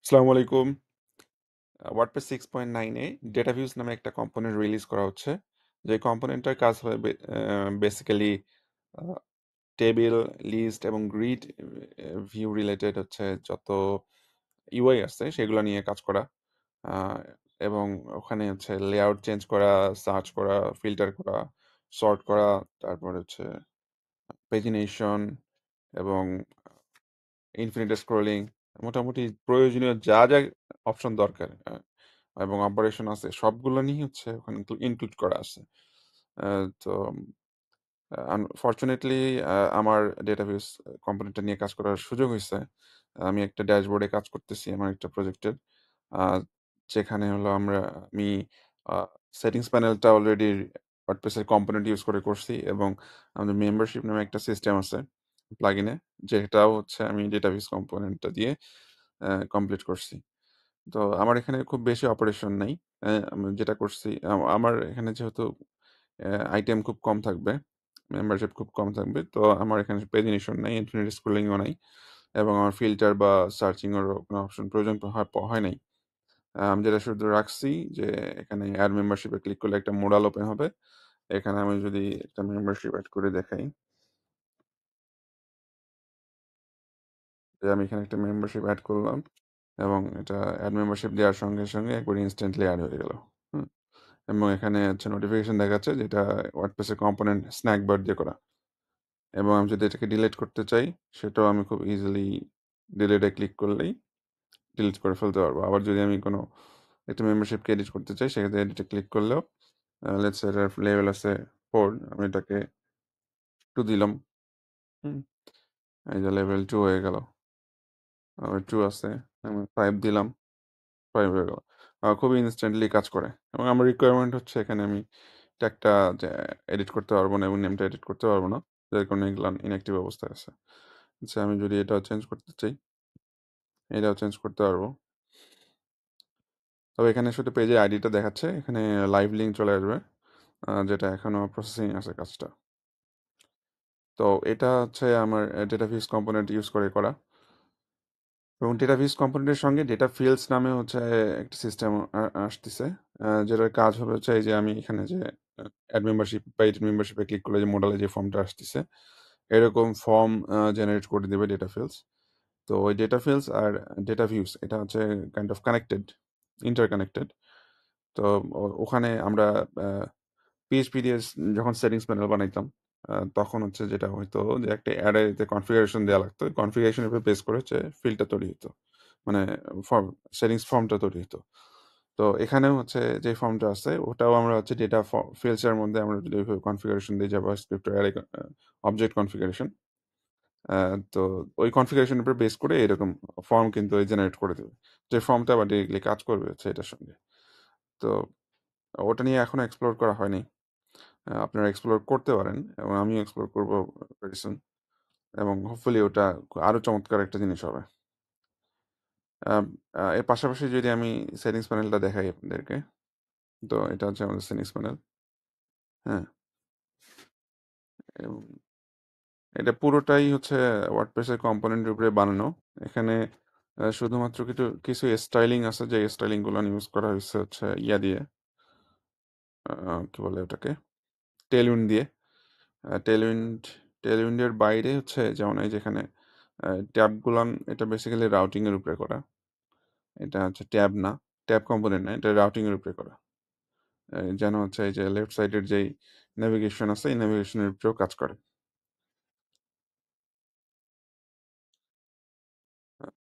আসসালামু আলাইকুম। WordPress 6.9 এ data views নামে একটা কম্পোনেন্ট রিলিজ করা হচ্ছে। যে কম্পোনেন্টটার কাজ হবে বেসিক্যালি আ টেবিল, লিস্ট এবং গ্রিড ভিউ রিলেটেড হচ্ছে যত UI আছে সেগুলো নিয়ে কাজ করা। আ এবং ওখানে হচ্ছে লেআউট চেঞ্জ করা, সার্চ করা, ফিল্টার করা, সর্ট করা, তারপর হচ্ছে পেজিনেশন এবং ইনফিনিটি স্ক্রলিং মোটামুটি প্রয়োজনীয় যা অপশন দরকার এবং অপারেশন আছে সবগুলো নিয়ে হচ্ছে ওখানে ইনক্লুড করা আছে। তো আনফরচুনেটলি আমার ডেটাবেস কম্পোনেন্টটা নিয়ে কাজ করার সুযোগ হইছে। আমি একটা ড্যাশবোর্ডে কাজ করতেছি আমার একটা প্রজেক্টের। আ যেখানে হলো আমি আ সেটিংস প্যানেলটা অলরেডি ওয়ার্ডপ্রেস এর কম্পোনেন্ট ইউজ করে করছি এবং আমাদের মেম্বারশিপ নামে একটা সিস্টেম আছে প্লাগইনে যেটাও হচ্ছে আমি ডেটাবেস কম্পোনেন্টটা দিয়ে কমপ্লিট করছি। তো আমার এখানে খুব বেশি অপারেশন নাই। আমি যেটা করছি আমার এখানে যেহেতু আইটেম খুব কম থাকবে, মেম্বারশিপ খুব কম থাকবে। তো আমার এখানে পেজিনেশন নাই, ইনফিনিটি স্ক্রলিংও নাই এবং আমার ফিল্টার বা সার্চিং এরও কোনো অপশন প্রয়োজন হয় নাই। আমি যেটা শুধু রাখছি যে এখানে এড মেম্বারশিপে ক্লিক করলে একটা মোডাল ওপেন হবে। এখানে আমি যদি একটা মেম্বারশিপ এড করে দেখাই, যে আমি এখানে একটা মেম্বারশিপ এড করলাম এবং এটা এড মেম্বারশিপ দেওয়ার সঙ্গে একবার ইনস্ট্যান্টলি এড হয়ে গেল। হুম? এবং এখানে হচ্ছে নোটিফিকেশন দেখাচ্ছে যেটা ওয়ার্ডপ্রেস এর কম্পোনেন্ট স্ন্যাক বার দিয়ে করা। এবং আমি যদি এটাকে ডিলিট করতে চাই সেটাও আমি খুব ইজিলি ডিলিটে ক্লিক করলেই ডিলিট করে ফেলতে পারবো। আবার যদি আমি কোনো একটা মেম্বারশিপকে এডিট করতে চাই সেক্ষেত্রে এডিটে ক্লিক করলেও লেটস সে এটার লেভেল আছে 4, আমি এটাকে 2 দিলাম। হুম? এই যে লেভেল 2 হয়ে গেল। আবার 2 আছে, আমি 5 দিলাম, 5 হয়ে গেল। খুবই ইনস্ট্যান্টলি কাজ করে এবং আমার রিকোয়ারমেন্ট হচ্ছে এখানে আমি ট্যাগটা যে এডিট করতে পারবো না এবং নেমটা এডিট করতে পারবো না, যার কারণে এগুলো ইনঅ্যাক্টিভ অবস্থায় আছে। আচ্ছা, আমি যদি এটাও চেঞ্জ করতে চাই এটাও চেঞ্জ করতে পারবো। তবে এখানে শুধু পেজের আইডিটা দেখাচ্ছে, এখানে লাইভ লিঙ্ক চলে আসবে, যেটা এখনো প্রসেসিং আছে কাজটা। তো এটা হচ্ছে আমার ডেটা ভিউজ কম্পোনেন্ট ইউজ করে করা এবং ডেটা ভিউজ কম্পোনেন্টের সঙ্গে ডেটা ফিল্ডস নামে হচ্ছে একটা সিস্টেম আসতেছে, যেটার কাজ হবে হচ্ছে এই যে আমি এখানে যে অ্যাড মেম্বারশিপ বা এডিট মেম্বারশিপে ক্লিক করলে যে মডেলে যে ফর্মটা আসতেছে এরকম ফর্ম জেনারেট করে দেবে ডেটা ফিল্ডস। তো ওই data fields are data views এটা হচ্ছে কাইন্ড অফ কানেক্টেড, ইন্টারকানেক্টেড। তো ওখানে আমরা পিএইচপি দিয়ে যখন সেটিংস প্যানেল বানাইতাম তখন হচ্ছে যেটা হইতো যে একটা অ্যারেতে কনফিগারেশন দেওয়া লাগতো, কনফিগারেশনের উপর বেস করে হচ্ছে ফিল্ডটা তৈরি হতো, মানে ফর্ম সেটিংস ফর্মটা তৈরি হতো। তো এখানেও হচ্ছে যে ফর্মটা আছে ওটাও আমরা হচ্ছে ডেটা ফিল্ডসের মধ্যে আমরা যদি ওইভাবে কনফিগারেশন দিই জাভাস্ক্রিপ্ট অ্যারে অবজেক্ট কনফিগারেশন, তো ওই কনফিগারেশনের উপর বেস করে এরকম ফর্ম কিন্তু জেনারেট করে দেবে, যে ফর্মটা আবার ডিরেক্টলি কাজ করবে হচ্ছে এটার সঙ্গে। তো ওটা নিয়ে এখনো এক্সপ্লোর করা হয়নি। আপনারা এক্সপ্লোর করতে পারেন এবং আমিও এক্সপ্লোর করব ভেরি সুন এবং হোপফুলি ওটা আরো চমৎকার একটা জিনিস হবে। আম এর পাশাপাশি যদি আমি সেটিংস প্যানেলটা দেখাই আপনাদেরকে, তো এটা হচ্ছে আমাদের সেটিংস প্যানেল। হ্যাঁ? এবং এটা পুরোটাই হচ্ছে ওয়ার্ডপ্রেস এর কম্পোনেন্টের উপরে বানানো। এখানে শুধুমাত্র কিছু স্টাইলিং আছে, যে স্টাইলিং গুলো ইউজ করা হয়েছে হচ্ছে ইয়া দিয়ে, কি বলে ওটাকে? টেলউইন্ড দিয়ে। টেলউইন্ড টেলউইন্ডের বাইরে হচ্ছে যেমন এই যেখানে ট্যাবগুলান, এটা বেসিক্যালি রাউটিং এর উপরে করা। এটা হচ্ছে ট্যাব না, ট্যাব কম্পোনেন্ট না, এটা রাউটিং এর উপরে করা। যেন হচ্ছে এই যে লেফট সাইডের যেই নেভিগেশন আছে এই নেভিগেশনের উপরেও কাজ করে।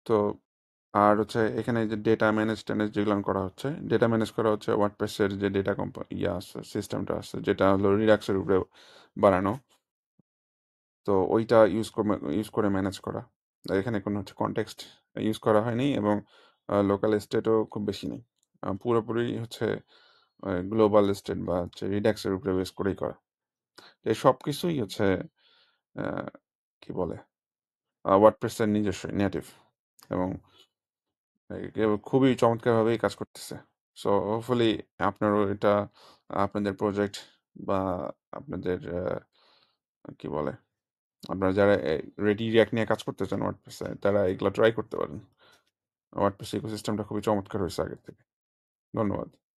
তো আর হচ্ছে এখানে যে ডেটা ম্যানেজ ট্যানেজ যেগুলো করা হচ্ছে, ডেটা ম্যানেজ করা হচ্ছে ওয়ার্ডপ্রেসের যে ডেটা ইয়া আছে, সিস্টেমটা আছে যেটা হলো রিডাক্সের উপরে বানানো। তো ওইটা ইউজ করে ম্যানেজ করা। এখানে কোনো হচ্ছে কনটেক্সট ইউজ করা হয়নি এবং লোকাল স্টেটও খুব বেশি নেই। পুরোপুরি হচ্ছে গ্লোবাল স্টেট বা হচ্ছে রিডাক্সের উপরে বেস করেই করা। তো এই সবকিছুই হচ্ছে আহ, কি বলে ওয়ার্ডপ্রেসের নিজস্ব নেটিভ এবং খুবই চমৎকারভাবেই কাজ করতেছে। সো হোপফুলি আপনারও এটা আপনাদের প্রজেক্ট বা আপনাদের কি বলে আপনারা যারা রেডি রিয়াক্ট নিয়ে কাজ করতে চান ওয়ার্ডপ্রেসে তারা এগুলো ট্রাই করতে পারেন। ওয়ার্ডপ্রেস ইকোসিস্টেমটা খুবই চমৎকার হয়েছে আগের থেকে। ধন্যবাদ।